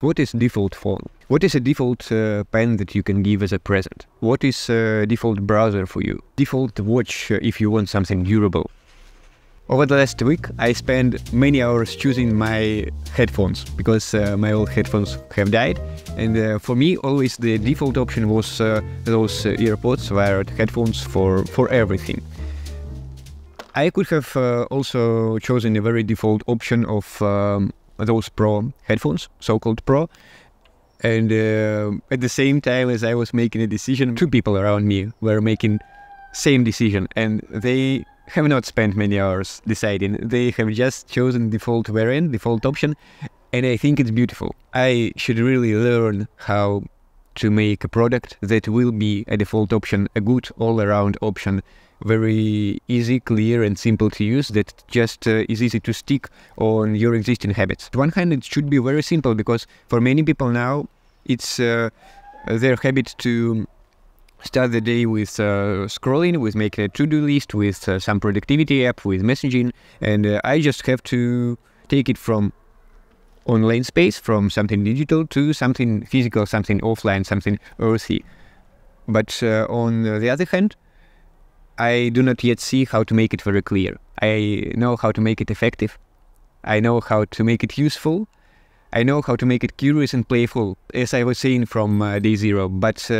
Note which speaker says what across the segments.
Speaker 1: What is default phone? What is a default pen that you can give as a present? What is a default browser for you? Default watch if you want something durable. Over the last week, I spent many hours choosing my headphones because my old headphones have died. And for me, always the default option was those AirPods wired headphones for everything. I could have also chosen a very default option of those Pro headphones, so-called Pro. And at the same time as I was making a decision, two people around me were making same decision, and they have not spent many hours deciding. They have just chosen default variant, default option, and I think it's beautiful. I should really learn how to make a product that will be a default option, a good all-around option, very easy, clear and simple to use, that just is easy to stick on your existing habits. On one hand, it should be very simple because for many people now, it's their habit to start the day with scrolling, with making a to-do list, with some productivity app, with messaging, and I just have to take it from online space, from something digital to something physical, something offline, something earthy. But on the other hand, I do not yet see how to make it very clear. I know how to make it effective. I know how to make it useful. I know how to make it curious and playful, as I was saying from day zero. But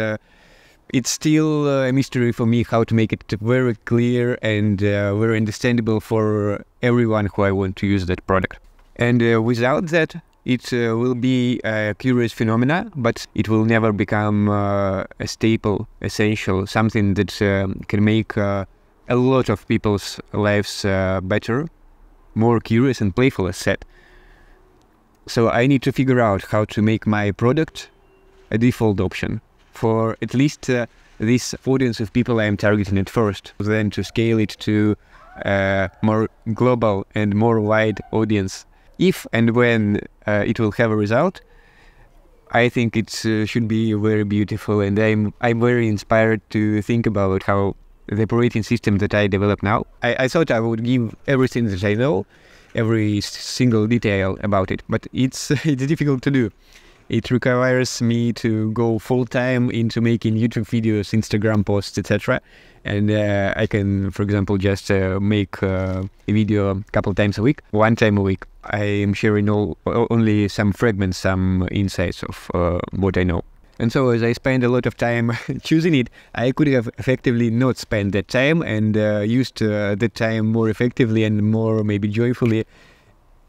Speaker 1: it's still a mystery for me how to make it very clear and very understandable for everyone who I want to use that product. And without that, it will be a curious phenomena, but it will never become a staple, essential, something that can make a lot of people's lives better, more curious and playful, as said. So I need to figure out how to make my product a default option for at least this audience of people I am targeting at first, then to scale it to a more global and more wide audience. If and when it will have a result, I think it should be very beautiful, and I'm very inspired to think about how the operating system that I develop now. I thought I would give everything that I know, every single detail about it, but it's difficult to do. It requires me to go full-time into making YouTube videos, Instagram posts, etc. And I can, for example, just make a video a couple times a week, one time a week. I am sharing only some fragments, some insights of what I know. And so as I spend a lot of time choosing it, I could have effectively not spent that time and used that time more effectively and more maybe joyfully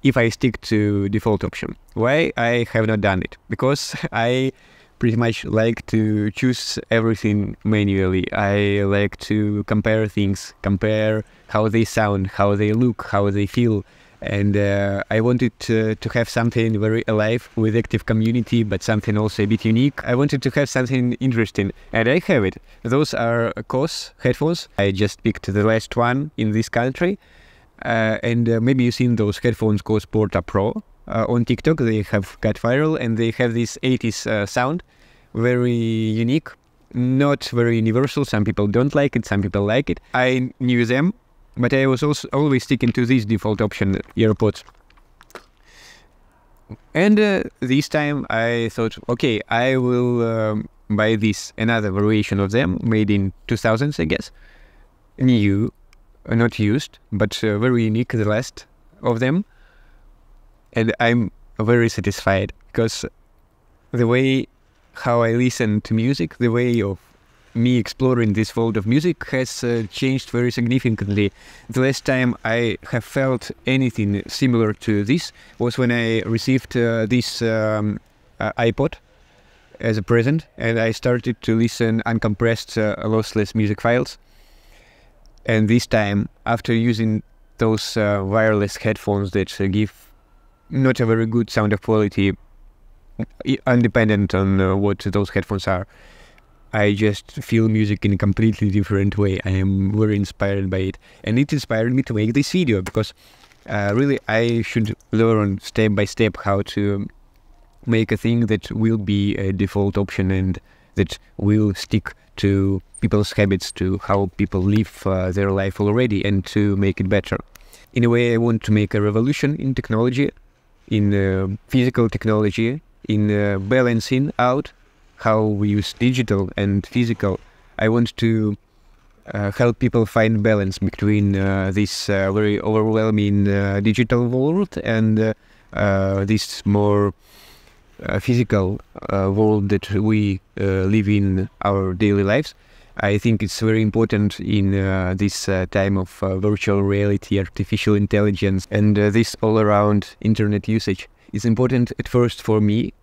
Speaker 1: if I stick to default option. Why I have not done it? Because I pretty much like to choose everything manually. I like to compare things, compare how they sound, how they look, how they feel. And I wanted to have something very alive with active community, but something also a bit unique. I wanted to have something interesting, and I have it. Those are KOS headphones. I just picked the last one in this country. And maybe you've seen those headphones KOS Porta Pro on TikTok. They have got viral, and they have this 80s sound, very unique, not very universal. Some people don't like it, some people like it. I knew them, but I was also always sticking to this default option, AirPods. And this time I thought, okay, I will buy this, another variation of them, made in 2000s, I guess, new. Not used, but very unique, the last of them. And I'm very satisfied because the way how I listen to music, the way of me exploring this world of music has changed very significantly. The last time I have felt anything similar to this was when I received this iPod as a present, and I started to listen uncompressed, lossless music files. And this time, after using those wireless headphones that give not a very good sound of quality, independent on what those headphones are, I just feel music in a completely different way. I am very inspired by it. And it inspired me to make this video because really I should learn step by step how to make a thing that will be a default option and that will stick to people's habits, to how people live their life already, and to make it better. In a way, I want to make a revolution in technology, in physical technology, in balancing out how we use digital and physical. I want to help people find balance between this very overwhelming digital world and this more physical world that we live in our daily lives. I think it's very important in this time of virtual reality, artificial intelligence, and this all-around internet usage. It's important at first for me.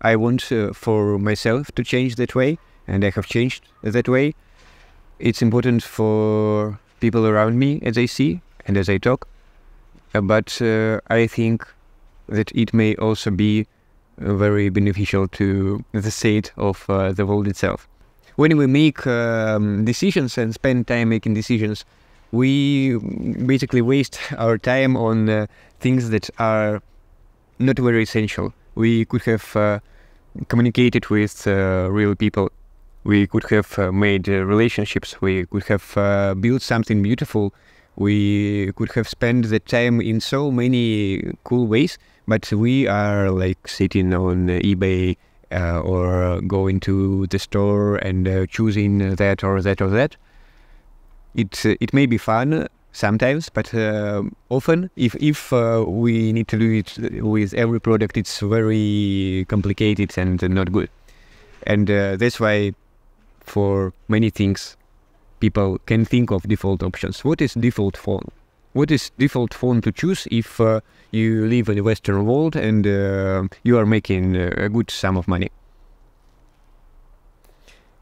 Speaker 1: I want for myself to change that way, and I have changed that way. It's important for people around me as I see and as I talk, but I think that it may also be very beneficial to the state of the world itself. When we make decisions and spend time making decisions, we basically waste our time on things that are not very essential. We could have communicated with real people. We could have made relationships. We could have built something beautiful. We could have spent the time in so many cool ways, but we are like sitting on eBay or going to the store and choosing that or that or that. It may be fun sometimes, but often, if we need to do it with every product, it's very complicated and not good. And that's why, for many things, people can think of default options. What is default phone? What is default phone to choose if you live in the Western world and you are making a good sum of money?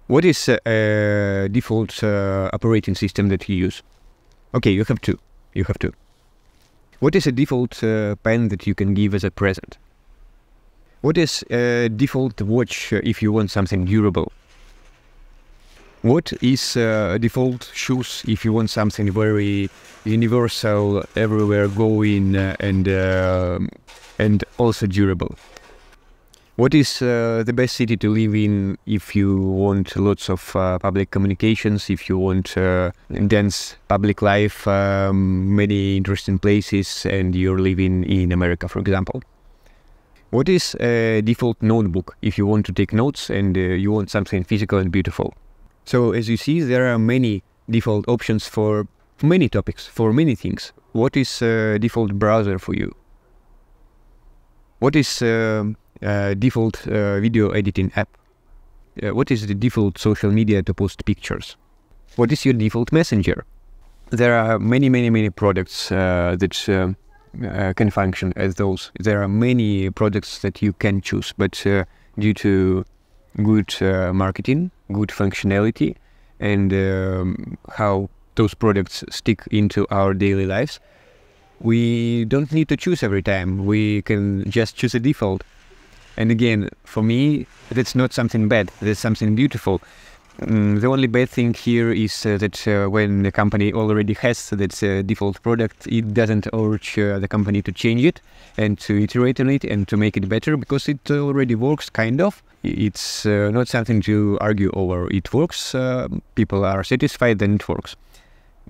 Speaker 1: What is a default operating system that you use? Okay, you have two. What is a default pen that you can give as a present? What is a default watch if you want something durable? What is default shoes if you want something very universal, everywhere going, and also durable? What is the best city to live in if you want lots of public communications, if you want dense public life, many interesting places, and you're living in America, for example? What is a default notebook if you want to take notes and you want something physical and beautiful? So as you see, there are many default options for many topics, for many things. What is a default browser for you? What is default video editing app? What is the default social media to post pictures? What is your default messenger? There are many products that can function as those. There are many products that you can choose, but due to good marketing, good functionality, and how those products stick into our daily lives, we don't need to choose every time. We can just choose a default. And again, for me, that's not something bad. That's something beautiful. The only bad thing here is that when the company already has that default product, it doesn't urge the company to change it and to iterate on it and to make it better, because it already works, kind of. It's not something to argue over. It works, people are satisfied, then it works.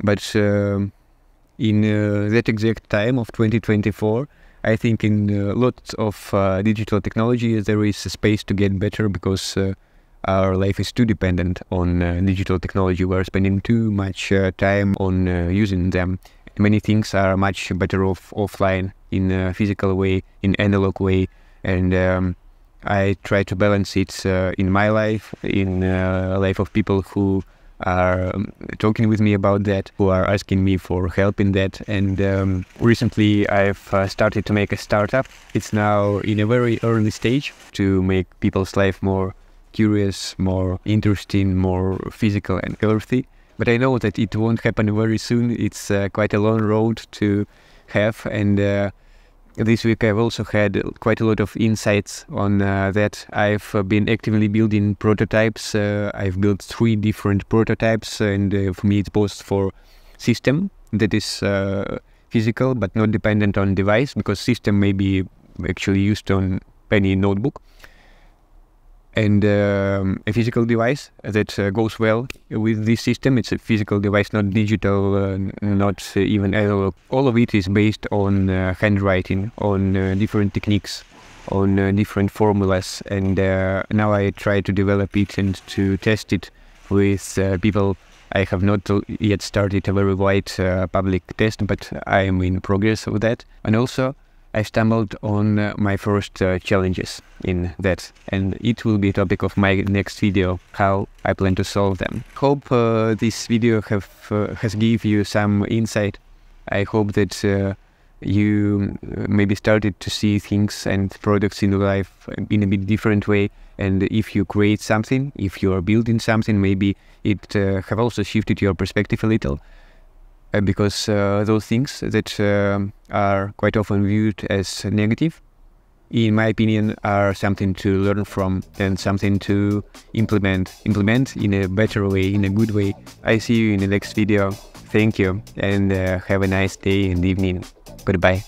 Speaker 1: But in that exact time of 2024, I think in lots of digital technology there is a space to get better, because our life is too dependent on digital technology. We're spending too much time on using them. Many things are much better off offline, in a physical way, in analog way, and I try to balance it in my life, in the life of people who are talking with me about that, who are asking me for help in that. And recently I've started to make a startup. It's now in a very early stage to make people's life more curious, more interesting, more physical and healthy. But I know that it won't happen very soon. It's quite a long road to have, and this week I've also had quite a lot of insights on that. I've been actively building prototypes. I've built 3 different prototypes, and for me it's both for system that is physical but not dependent on device, because system may be actually used on any notebook, and a physical device that goes well with this system. It's a physical device, not digital, not even analog. All of it is based on handwriting, on different techniques on different formulas, and now I try to develop it and to test it with people. I have not yet started a very wide public test, but I am in progress of that. And also I stumbled on my first challenges in that, and it will be a topic of my next video, how I plan to solve them. Hope this video has give you some insight. I hope that you maybe started to see things and products in your life in a bit different way. And if you create something, if you are building something, maybe it have also shifted your perspective a little. Because those things that are quite often viewed as negative, in my opinion, are something to learn from and something to implement in a better way, in a good way. I see you in the next video. Thank you, and have a nice day and evening. Goodbye.